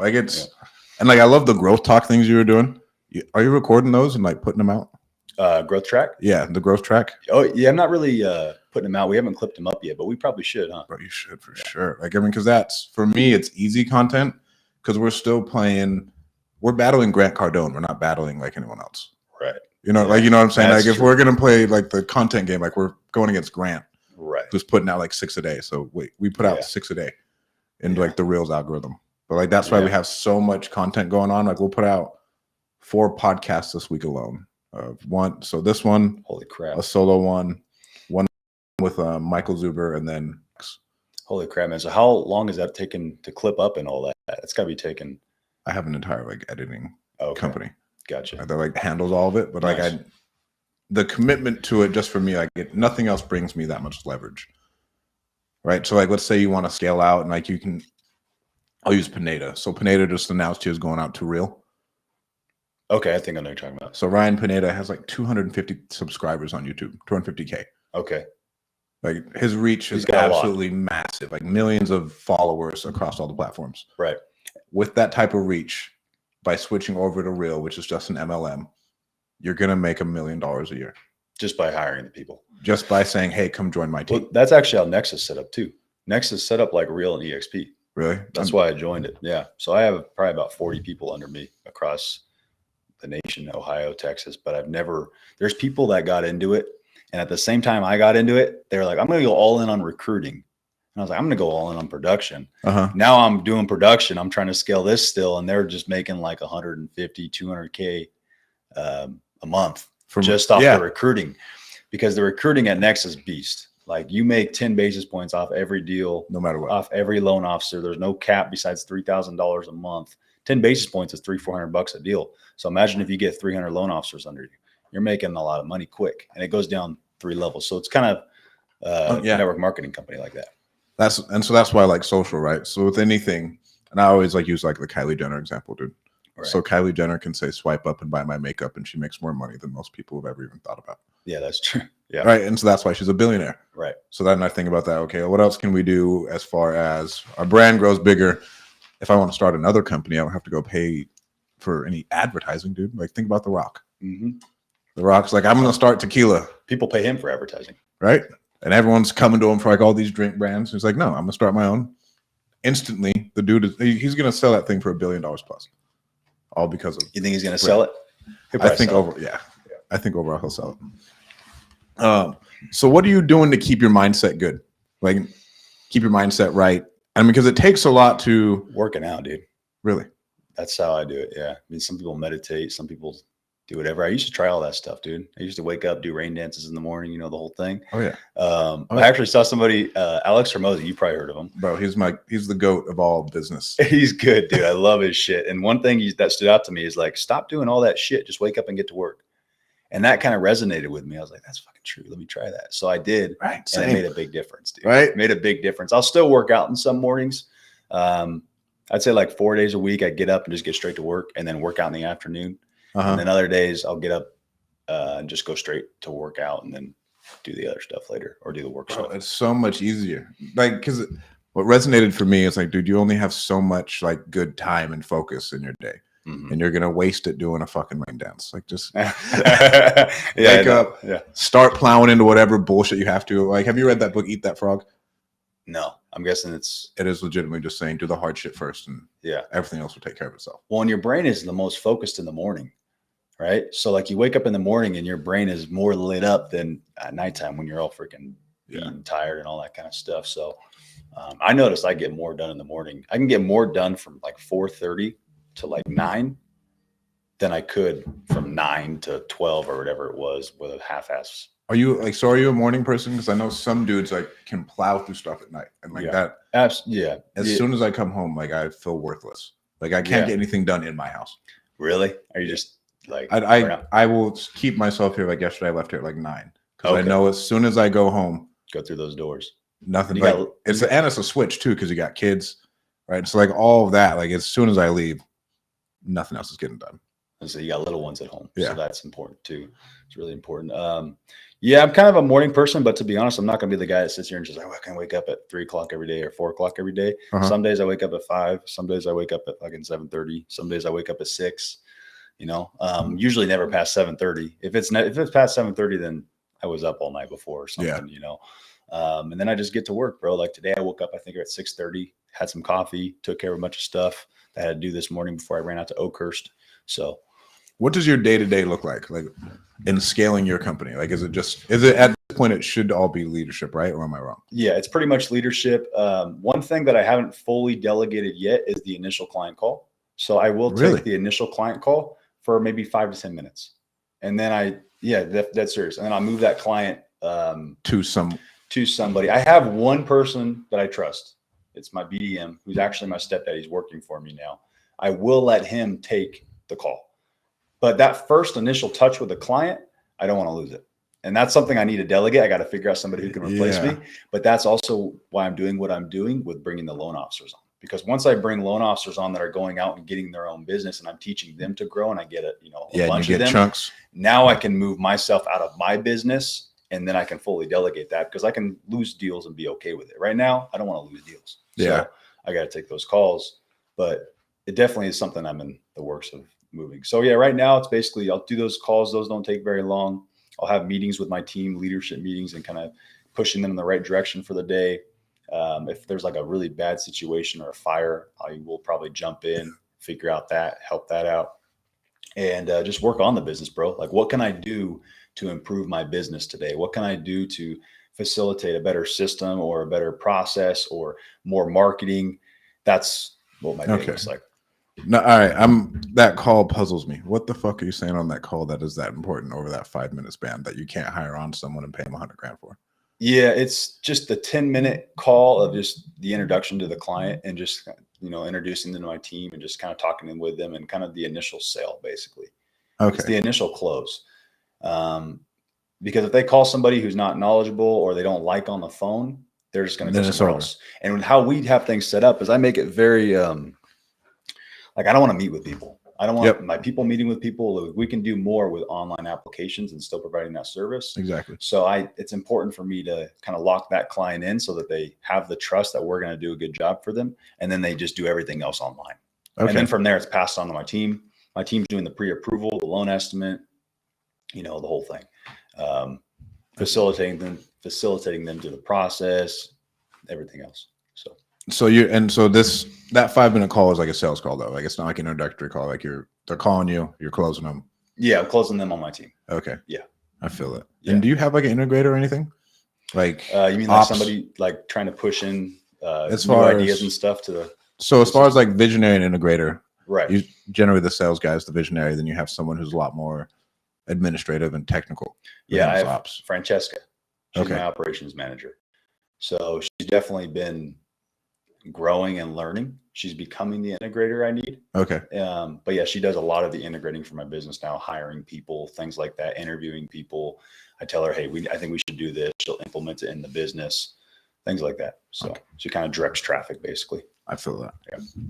like it's, and like I love the growth talk things you were doing. Are you recording those and like putting them out? Growth track? Yeah, the growth track. Oh yeah, I'm not really putting them out. We haven't clipped them up yet, but we probably should, huh? Bro, you should for sure. Like I mean, because that's for me, it's easy content because we're still playing. We're battling Grant Cardone. We're not battling like anyone else. Right. You know, like you know what I'm saying. Like if true. we're gonna play like the content game, like we're going against Grant, right? Who's putting out like 6 a day. So we put out 6 a day into like the Reels algorithm. But like that's why we have so much content going on. Like we'll put out 4 podcasts this week alone. So this one, holy crap, a solo one with Michael Zuber, and then holy crap, man. So how long is that taken to clip up and all that? It's got to be taken. I have an entire like editing company. Gotcha. That like handles all of it, but like the commitment to it just for me, like nothing else brings me that much leverage. Right. So like let's say you want to scale out and like I'll use Pineda. So Pineda just announced he was going out to Reel. Okay, I think I know what you're talking about. So Ryan Pineda has like 250 subscribers on YouTube, 250K. Okay. Like his reach is absolutely massive, like millions of followers across all the platforms. Right. With that type of reach, by switching over to Reel, which is just an MLM, you're going to make $1 million a year. Just by hiring the people. Just by saying, hey, come join my team. Well, that's actually how Nexus set up too. Nexus set up like Reel and EXP. Really? That's why I joined it. Yeah. So I have probably about 40 people under me across the nation, Ohio, Texas, but there's people that got into it. And at the same time I got into it, they were like, I'm going to go all in on recruiting. And I was like, I'm going to go all in on production. Now I'm doing production. I'm trying to scale this still. And they're just making like 150, 200K a month just off the recruiting, because the recruiting at Nexus beast. Like you make 10 basis points off every deal, no matter what, off every loan officer. There's no cap besides $3,000 a month. 10 basis points is $300-400 a deal. So imagine if you get 300 loan officers under you, you're making a lot of money quick, and it goes down 3 levels. So it's kind of network marketing company like that. So that's why I like social, right? So with anything, and I always like use like the Kylie Jenner example, dude. Right. So Kylie Jenner can say swipe up and buy my makeup, and she makes more money than most people have ever even thought about. Yeah, that's true. Yeah. Right. And so that's why she's a billionaire. Right. So then I think about that. Okay, well, what else can we do as far as our brand grows bigger? If I want to start another company, I don't have to go pay for any advertising, dude. Like think about The Rock. The Rock's like, I'm going to start tequila. People pay him for advertising. Right. And everyone's coming to him for like all these drink brands. He's like, no, I'm going to start my own. Instantly, the dude he's going to sell that thing for $1 billion plus. All because of. You think he's going to sell it? I think I think overall he'll sell it. So what are you doing to keep your mindset good? Like keep your mindset right? I mean, because it takes a lot to working out, dude. Really? That's how I do it. Yeah. I mean, some people meditate, some people do whatever. I used to try all that stuff, dude. I used to wake up, do rain dances in the morning, you know, the whole thing. Oh yeah. I actually saw somebody, Alex Hermosi, you probably heard of him. Bro, he's the GOAT of all business. He's good, dude. I love his shit. And one thing that stood out to me is like, stop doing all that shit. Just wake up and get to work. And that kind of resonated with me. I was like, that's fucking true. Let me try that. So I did. Right. And it made a big difference, dude. Right. It made a big difference. I'll still work out in some mornings. I'd say like 4 days a week, I get up and just get straight to work and then work out in the afternoon. And then other days I'll get up and just go straight to work out and then do the other stuff later or do the work stuff. It's so much easier. Like, because what resonated for me is like, dude, you only have so much like good time and focus in your day. And you're gonna waste it doing a fucking rain dance. Like just wake up, start plowing into whatever bullshit you have to. Like, have you read that book, Eat That Frog? No, I'm guessing it is legitimately just saying do the hard shit first, and everything else will take care of itself. Well, and your brain is the most focused in the morning, right? So like you wake up in the morning and your brain is more lit up than at nighttime when you're all freaking tired and all that kind of stuff. So I noticed I get more done in the morning. I can get more done from like 4:30 to like 9 than I could from 9 to 12 or whatever it was with a half-ass. Are you a morning person? Because I know some dudes like can plow through stuff at night and like that. As soon as I come home, like I feel worthless. Like I can't get anything done in my house. Really? Are you just like I will keep myself here. Like yesterday, I left here at like 9 because I know as soon as I go home, go through those doors. Nothing. Like, it's a switch too because you got kids, right? So like all of that, like as soon as I leave, nothing else is getting done. And so you got little ones at home. Yeah. So that's important too. It's really important. Yeah, I'm kind of a morning person, but to be honest, I'm not going to be the guy that sits here and just like, oh, I can wake up at 3 o'clock every day or 4 o'clock every day. Some days I wake up at 5. Some days I wake up at fucking 7:30. Some days I wake up at 6. You know, usually never past 7:30. If it's past 7:30, then I was up all night before or something. You know, and then I just get to work, bro. Like today, I woke up I think at 6:30, had some coffee, took care of a bunch of stuff that I had to do this morning before I ran out to Oakhurst. So. What does your day-to-day look like in scaling your company? Like, is it at this point, it should all be leadership, right? Or am I wrong? Yeah, it's pretty much leadership. One thing that I haven't fully delegated yet is the initial client call. So I will take the initial client call for maybe 5 to 10 minutes. And then that's serious. And then I'll move that client to somebody. I have one person that I trust. It's my BDM, who's actually my stepdad. He's working for me now. I will let him take the call. But that first initial touch with the client, I don't want to lose it. And that's something I need to delegate. I got to figure out somebody who can replace me. But that's also why I'm doing what I'm doing with bringing the loan officers on. Because once I bring loan officers on that are going out and getting their own business and I'm teaching them to grow and I get a bunch of them, chunks. Now I can move myself out of my business and then I can fully delegate that because I can lose deals and be okay with it. Right now, I don't want to lose deals. So I got to take those calls. But it definitely is something I'm in the works of moving. So yeah, right now it's basically I'll do those calls. Those don't take very long. I'll have meetings with my team, leadership meetings, and kind of pushing them in the right direction for the day. If there's like a really bad situation or a fire, I will probably jump in, figure out that, help that out, and just work on the business, bro. Like, what can I do to improve my business today? What can I do to facilitate a better system or a better process or more marketing? That's what my day looks like. No, all right. That call puzzles me. What the fuck are you saying on that call that is that important over that 5-minute span that you can't hire on someone and pay them $100,000 for? Yeah, it's just the 10-minute call of just the introduction to the client and just, introducing them to my team and just kind of talking with them and kind of the initial sale, basically. Okay. It's the initial close. Because if they call somebody who's not knowledgeable or they don't like on the phone, they're just going to go somewhere else. And how we have things set up is I make it very, I don't want to meet with people. I don't want my people meeting with people. We can do more with online applications and still providing that service. Exactly. So it's important for me to kind of lock that client in so that they have the trust that we're going to do a good job for them. And then they just do everything else online. Okay. And then from there, it's passed on to my team. My team's doing the pre-approval, the loan estimate, the whole thing. Facilitating them through the process, everything else. So that 5-minute call is like a sales call though. Like it's not like an introductory call. Like they're calling you, you're closing them. Yeah, I'm closing them on my team. Okay. Yeah. I feel it. Yeah. And do you have like an integrator or anything? Like you mean like somebody like trying to push in as far as ideas and stuff to the as far as like visionary and integrator, right? You generally the sales guy is the visionary, then you have someone who's a lot more administrative and technical. Yeah, I have Francesca. She's my operations manager. So she's definitely been growing and learning. She's becoming the integrator I need. Okay. But yeah, she does a lot of the integrating for my business now, hiring people, things like that, interviewing people. I tell her, hey, I think we should do this. She'll implement it in the business, things like that. So she kind of directs traffic basically. I feel that. Yeah.